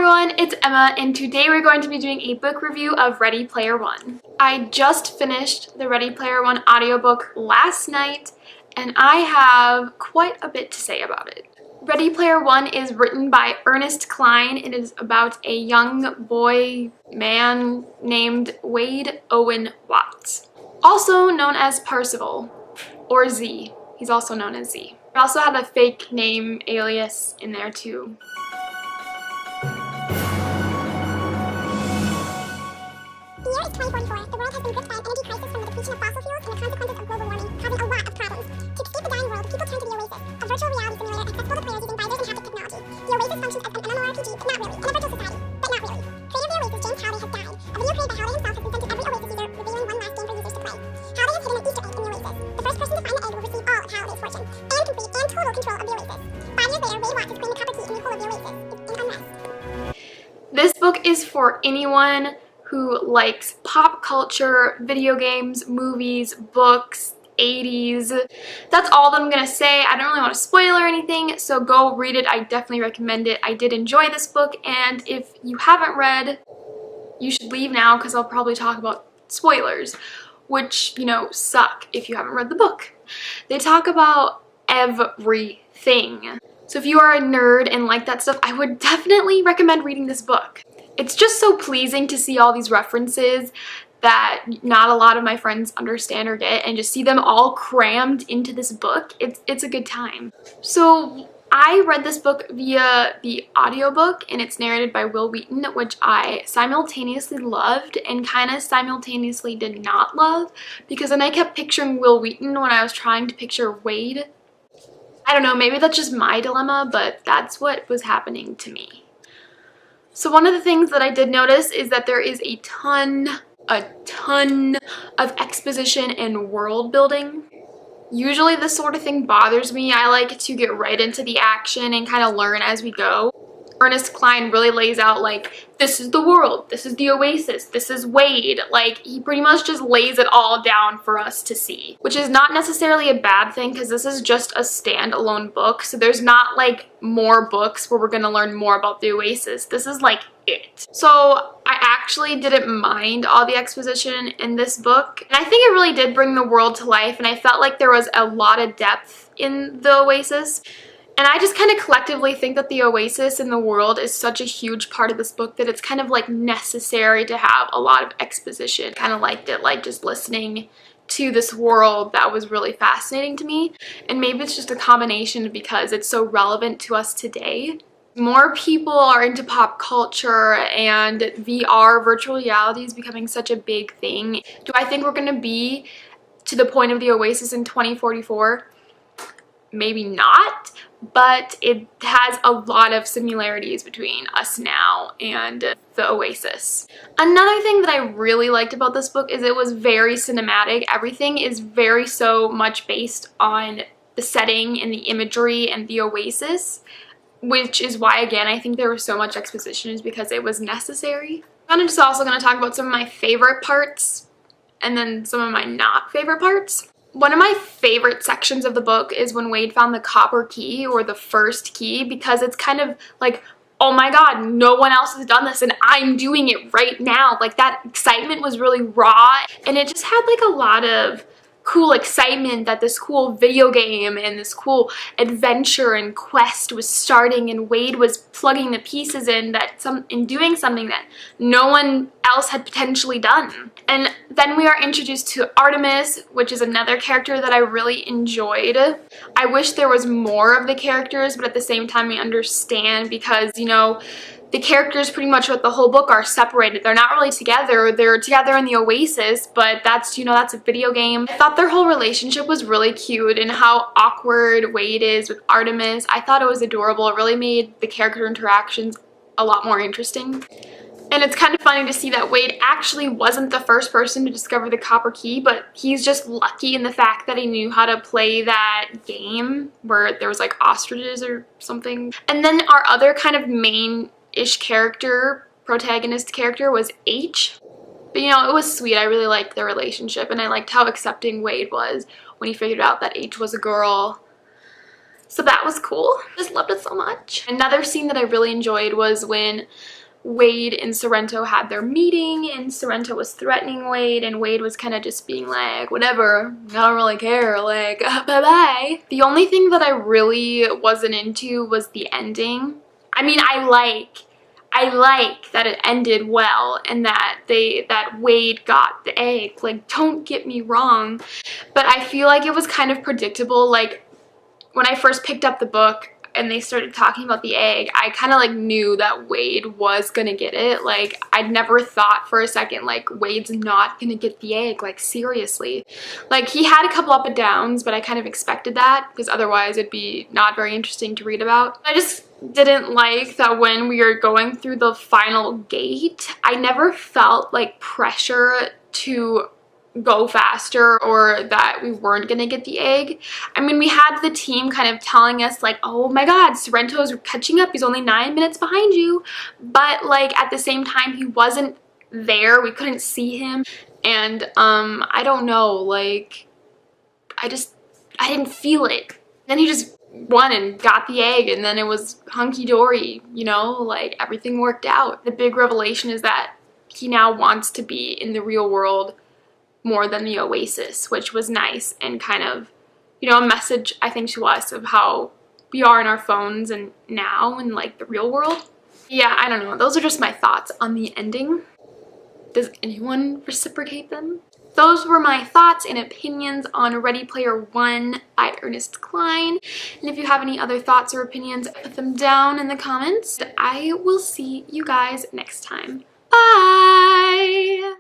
everyone, it's Emma, and today we're going to be doing a book review of Ready Player One. I just finished the Ready Player One audiobook last night, and I have quite a bit to say about it. Ready Player One is written by Ernest Cline. It is about a young man named Wade Owen Watts, also known as Parzival, or Z. He's also known as Z. I also had a fake name alias in there too. The year is 2044. The world has been gripped by an energy crisis from the depletion of fossil fuels and the consequences of global warming, causing a lot of problems. To escape the dying world, people turn to the Oasis, a virtual reality simulator accessible to players using visors and haptic technology. The Oasis functions as an MMORPG, but not really, and a virtual society, but not really. Creator of the Oasis, James Howley, has died. A video created by Howley himself has been sent to every Oasis user, revealing one last game for users to play. Howley has hidden an Easter egg in the Oasis. The first person to find the egg will receive all of Howley's fortune, and complete and total control of the Oasis. 5 years later, Wade Watts has claimed the copper key in the whole of the Oasis. It's in unrest. This book is for anyone who likes pop culture, video games, movies, books, 80s. That's all that I'm gonna say. I don't really want to spoil or anything, so go read it. I definitely recommend it. I did enjoy this book, and if you haven't read, you should leave now because I'll probably talk about spoilers, which, you know, suck if you haven't read the book. They talk about everything. So if you are a nerd and like that stuff, I would definitely recommend reading this book. It's just so pleasing to see all these references that not a lot of my friends understand or get, and just see them all crammed into this book. It's a good time. So I read this book via the audiobook, and it's narrated by Wil Wheaton, which I simultaneously loved and kind of simultaneously did not love, because then I kept picturing Wil Wheaton when I was trying to picture Wade. I don't know, maybe that's just my dilemma, but that's what was happening to me. So one of the things that I did notice is that there is a ton of exposition and world building. Usually this sort of thing bothers me. I like to get right into the action and kind of learn as we go. Ernest Cline really lays out, like, this is the world, this is the Oasis, this is Wade. Like, he pretty much just lays it all down for us to see, which is not necessarily a bad thing because this is just a standalone book. So there's not like more books where we're gonna learn more about the Oasis. This is like it. So I actually didn't mind all the exposition in this book, and I think it really did bring the world to life, and I felt like there was a lot of depth in the Oasis. And I just kind of collectively think that the Oasis in the world is such a huge part of this book that it's kind of like necessary to have a lot of exposition. Kind of liked it, like just listening to this world that was really fascinating to me. And maybe it's just a combination because it's so relevant to us today. More people are into pop culture, and VR, virtual reality, is becoming such a big thing. Do I think we're going to be to the point of the Oasis in 2044? Maybe not, but it has a lot of similarities between us now and the Oasis. Another thing that I really liked about this book is it was very cinematic. Everything is very so much based on the setting and the imagery and the Oasis, which is why, again, I think there was so much exposition, is because it was necessary. I'm just also going to talk about some of my favorite parts and then some of my not favorite parts. One of my favorite sections of the book is when Wade found the copper key, or the first key, because it's kind of like, oh my god, no one else has done this and I'm doing it right now. Like, that excitement was really raw, and it just had like a lot of cool excitement that this cool video game and this cool adventure and quest was starting, and Wade was plugging the pieces in doing something that no one else had potentially done. And then we are introduced to Artemis, which is another character that I really enjoyed. I wish there was more of the characters, but at the same time I understand, because, you know, the characters pretty much with the whole book are separated. They're not really together. They're together in the Oasis, but that's, you know, that's a video game. I thought their whole relationship was really cute, and how awkward Wade is with Artemis. I thought it was adorable. It really made the character interactions a lot more interesting. And it's kind of funny to see that Wade actually wasn't the first person to discover the copper key, but he's just lucky in the fact that he knew how to play that game where there was like ostriches or something. And then our other kind of main-ish character, protagonist character, was H. But, you know, it was sweet. I really liked their relationship, and I liked how accepting Wade was when he figured out that H was a girl. So that was cool. Just loved it so much. Another scene that I really enjoyed was when Wade and Sorrento had their meeting and Sorrento was threatening Wade and Wade was kind of just being like, whatever, I don't really care, like, bye-bye. The only thing that I really wasn't into was the ending. I mean, I like that it ended well and that Wade got the egg. Like, don't get me wrong, but I feel like it was kind of predictable. Like, when I first picked up the book and they started talking about the egg, I kind of like knew that Wade was gonna get it. Like, I'd never thought for a second like Wade's not gonna get the egg, like seriously. Like, he had a couple up and downs, but I kind of expected that because otherwise it'd be not very interesting to read about. I just didn't like that when we were going through the final gate, I never felt like pressure to go faster or that we weren't gonna get the egg. I mean, we had the team kind of telling us like, oh my god, Sorrento's catching up, he's only 9 minutes behind you, but like at the same time he wasn't there, we couldn't see him, and I don't know, like I didn't feel it. Then he just won and got the egg and then it was hunky-dory, you know, like everything worked out. The big revelation is that he now wants to be in the real world more than the Oasis, which was nice and kind of, you know, a message I think to us of how we are in our phones and now in like the real world. Yeah, I don't know. Those are just my thoughts on the ending. Does anyone reciprocate them? Those were my thoughts and opinions on Ready Player One by Ernest Cline. And if you have any other thoughts or opinions, put them down in the comments. I will see you guys next time. Bye!